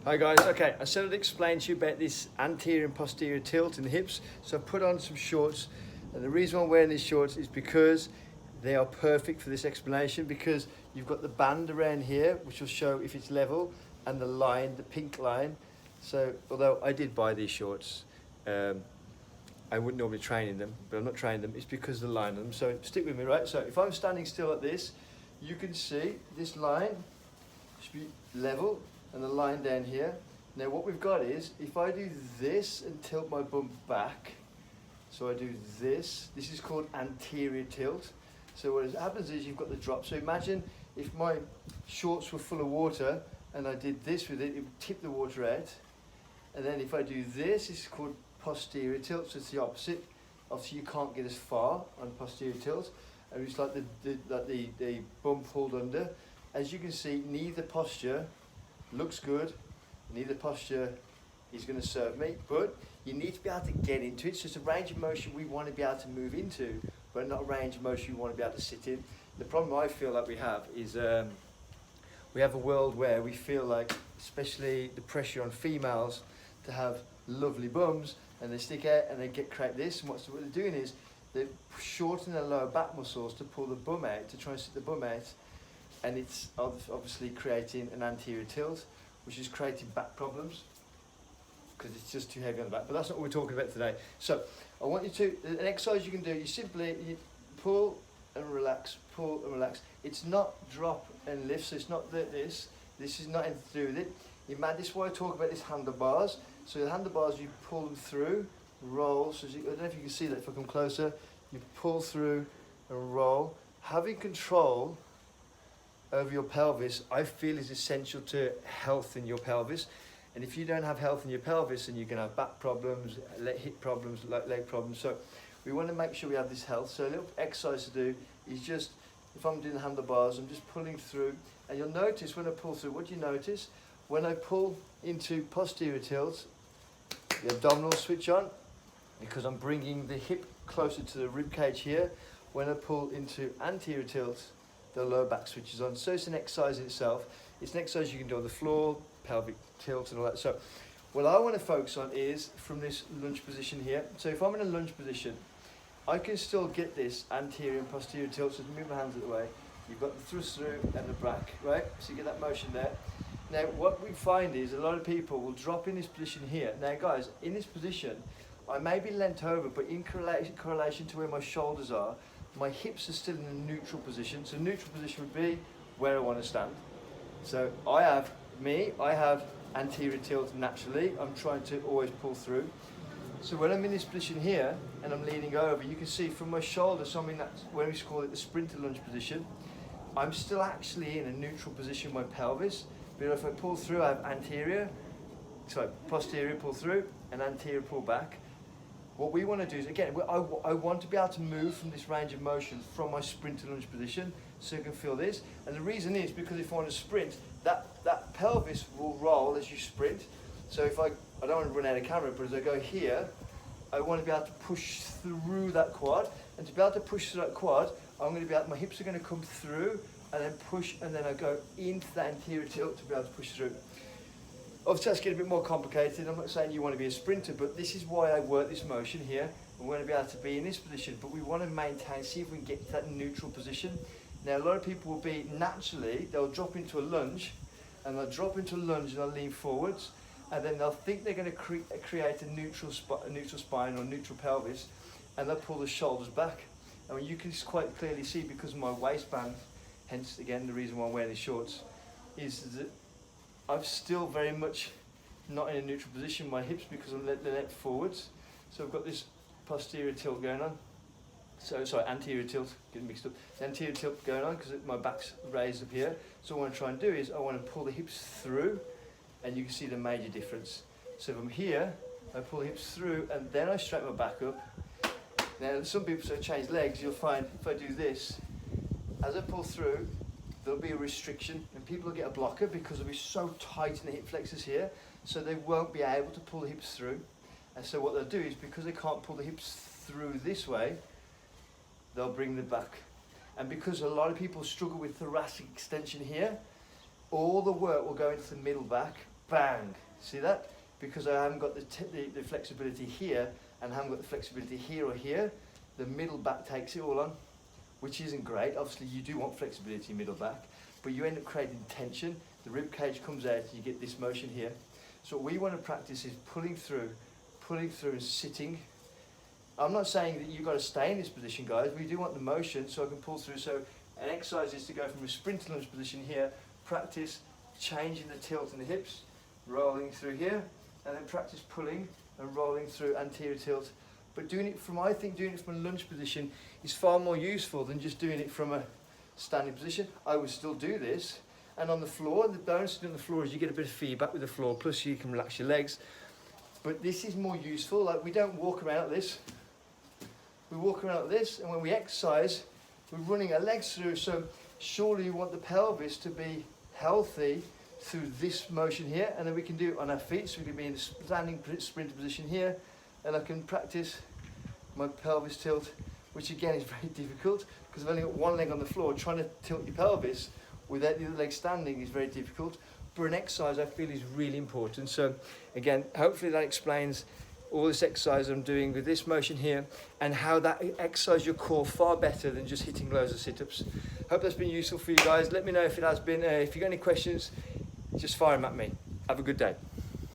Hi guys, okay, I said I'd explain to you about this anterior and posterior tilt in the hips. So I've put on some shorts, and the reason I'm wearing these shorts is because they are perfect for this explanation, because you've got the band around here which will show if it's level, and the line, the pink line. So although I did buy these shorts, I wouldn't normally train in them, but I'm not training them, it's because of the line on them. So stick with me, right? So if I'm standing still like this, you can see this line should be level, and the line down here. Now what we've got is, if I do this and tilt my bum back, so I do this is called anterior tilt. So what happens is you've got the drop. So imagine if my shorts were full of water and I did this with it, it would tip the water out. And then if I do this, it's called posterior tilt, so it's the opposite. Obviously you can't get as far on posterior tilt, and it's like the bum pulled under. As you can see, neither posture looks good, neither posture is going to serve me, but you need to be able to get into it. So it's a range of motion we want to be able to move into, but not a range of motion we want to be able to sit in. The problem I feel like we have is we have a world where we feel like, especially the pressure on females to have lovely bums, and they stick out and they create this, and what they're doing is they're shortening their lower back muscles to pull the bum out, to try and sit the bum out. And it's obviously creating an anterior tilt, which is creating back problems because it's just too heavy on the back. But that's not what we're talking about today. So I want you to, an exercise you can do, you pull and relax, pull and relax. It's not drop and lift, so it's not this is not anything to do with it. This is why I talk about these handlebars. So the handlebars, you pull them through, roll. So I don't know if you can see that, if I come closer, you pull through and roll. Having control over your pelvis, I feel, is essential to health in your pelvis. And if you don't have health in your pelvis, then you're going to have back problems, hip problems, leg problems. So we want to make sure we have this health. So a little exercise to do is just, if I'm doing the handlebars, I'm just pulling through. And you'll notice when I pull through, what do you notice? When I pull into posterior tilt, the abdominals switch on, because I'm bringing the hip closer to the rib cage here. When I pull into anterior tilt, the lower back switches on. So it's an exercise in itself. It's an exercise you can do on the floor, pelvic tilt and all that. So what I want to focus on is from this lunge position here. So if I'm in a lunge position, I can still get this anterior and posterior tilt. So move my hands out of the way. You've got the thrust through and the back, right? So you get that motion there. Now what we find is a lot of people will drop in this position here. Now guys, in this position, I may be leant over, but in correlation to where my shoulders are, my hips are still in a neutral position. So neutral position would be where I want to stand. So I have anterior tilt naturally. I'm trying to always pull through. So when I'm in this position here and I'm leaning over, you can see from my shoulder, so I'm in that, where we call it the sprinter lunge position, I'm still actually in a neutral position with my pelvis. But if I pull through, I have posterior pull through and anterior pull back. What we want to do is, again, I want to be able to move from this range of motion from my sprinter lunge position, so you can feel this. And the reason is because if I want to sprint, that pelvis will roll as you sprint. So if I don't want to run out of camera, but as I go here, I want to be able to push through that quad. And to be able to push through that quad, my hips are going to come through and then push, and then I go into that anterior tilt to be able to push through. Obviously that's getting a bit more complicated. I'm not saying you want to be a sprinter, but this is why I work this motion here. We want to be able to be in this position, but we want to maintain, see if we can get to that neutral position. Now a lot of people will be, naturally, they'll drop into a lunge, and they'll lean forwards, and then they'll think they're going to create a neutral spine or neutral pelvis, and they'll pull the shoulders back. And you can quite clearly see, because of my waistband, hence again the reason why I'm wearing these shorts, is that I'm still very much not in a neutral position, my hips, because I'm leant forwards. So I've got this posterior tilt going on. Anterior tilt, getting mixed up. Anterior tilt going on because my back's raised up here. So what I want to try and do is I want to pull the hips through, and you can see the major difference. So if I'm here, I pull the hips through and then I straighten my back up. Now some people say change legs, you'll find if I do this, as I pull through, there'll be a restriction, and people will get a blocker because they'll be so tight in the hip flexors here, so they won't be able to pull the hips through. And so what they'll do is, because they can't pull the hips through this way, they'll bring them back. And because a lot of people struggle with thoracic extension here, all the work will go into the middle back, bang. See that? Because I haven't got the flexibility here and haven't got the flexibility here or here, the middle back takes it all on, which isn't great. Obviously you do want flexibility in middle back, but you end up creating tension. The rib cage comes out, you get this motion here. So what we want to practice is pulling through and sitting. I'm not saying that you've got to stay in this position, guys. We do want the motion so I can pull through. So an exercise is to go from a sprint lunge position here, practice changing the tilt in the hips, rolling through here, and then practice pulling and rolling through anterior tilt. But I think doing it from a lunge position is far more useful than just doing it from a standing position. I would still do this. And on the floor, the bonus on the floor is you get a bit of feedback with the floor, plus you can relax your legs. But this is more useful. Like, we don't walk around like this. We walk around like this, and when we exercise, we're running our legs through. So surely you want the pelvis to be healthy through this motion here, and then we can do it on our feet. So we can be in a standing sprinter position here, and I can practice my pelvis tilt, which again is very difficult because I've only got one leg on the floor. Trying to tilt your pelvis without the other leg standing is very difficult. But an exercise I feel is really important. So again, hopefully that explains all this exercise I'm doing with this motion here and how that exercises your core far better than just hitting loads of sit-ups. Hope that's been useful for you guys. Let me know if it has been. If you've got any questions, just fire them at me. Have a good day.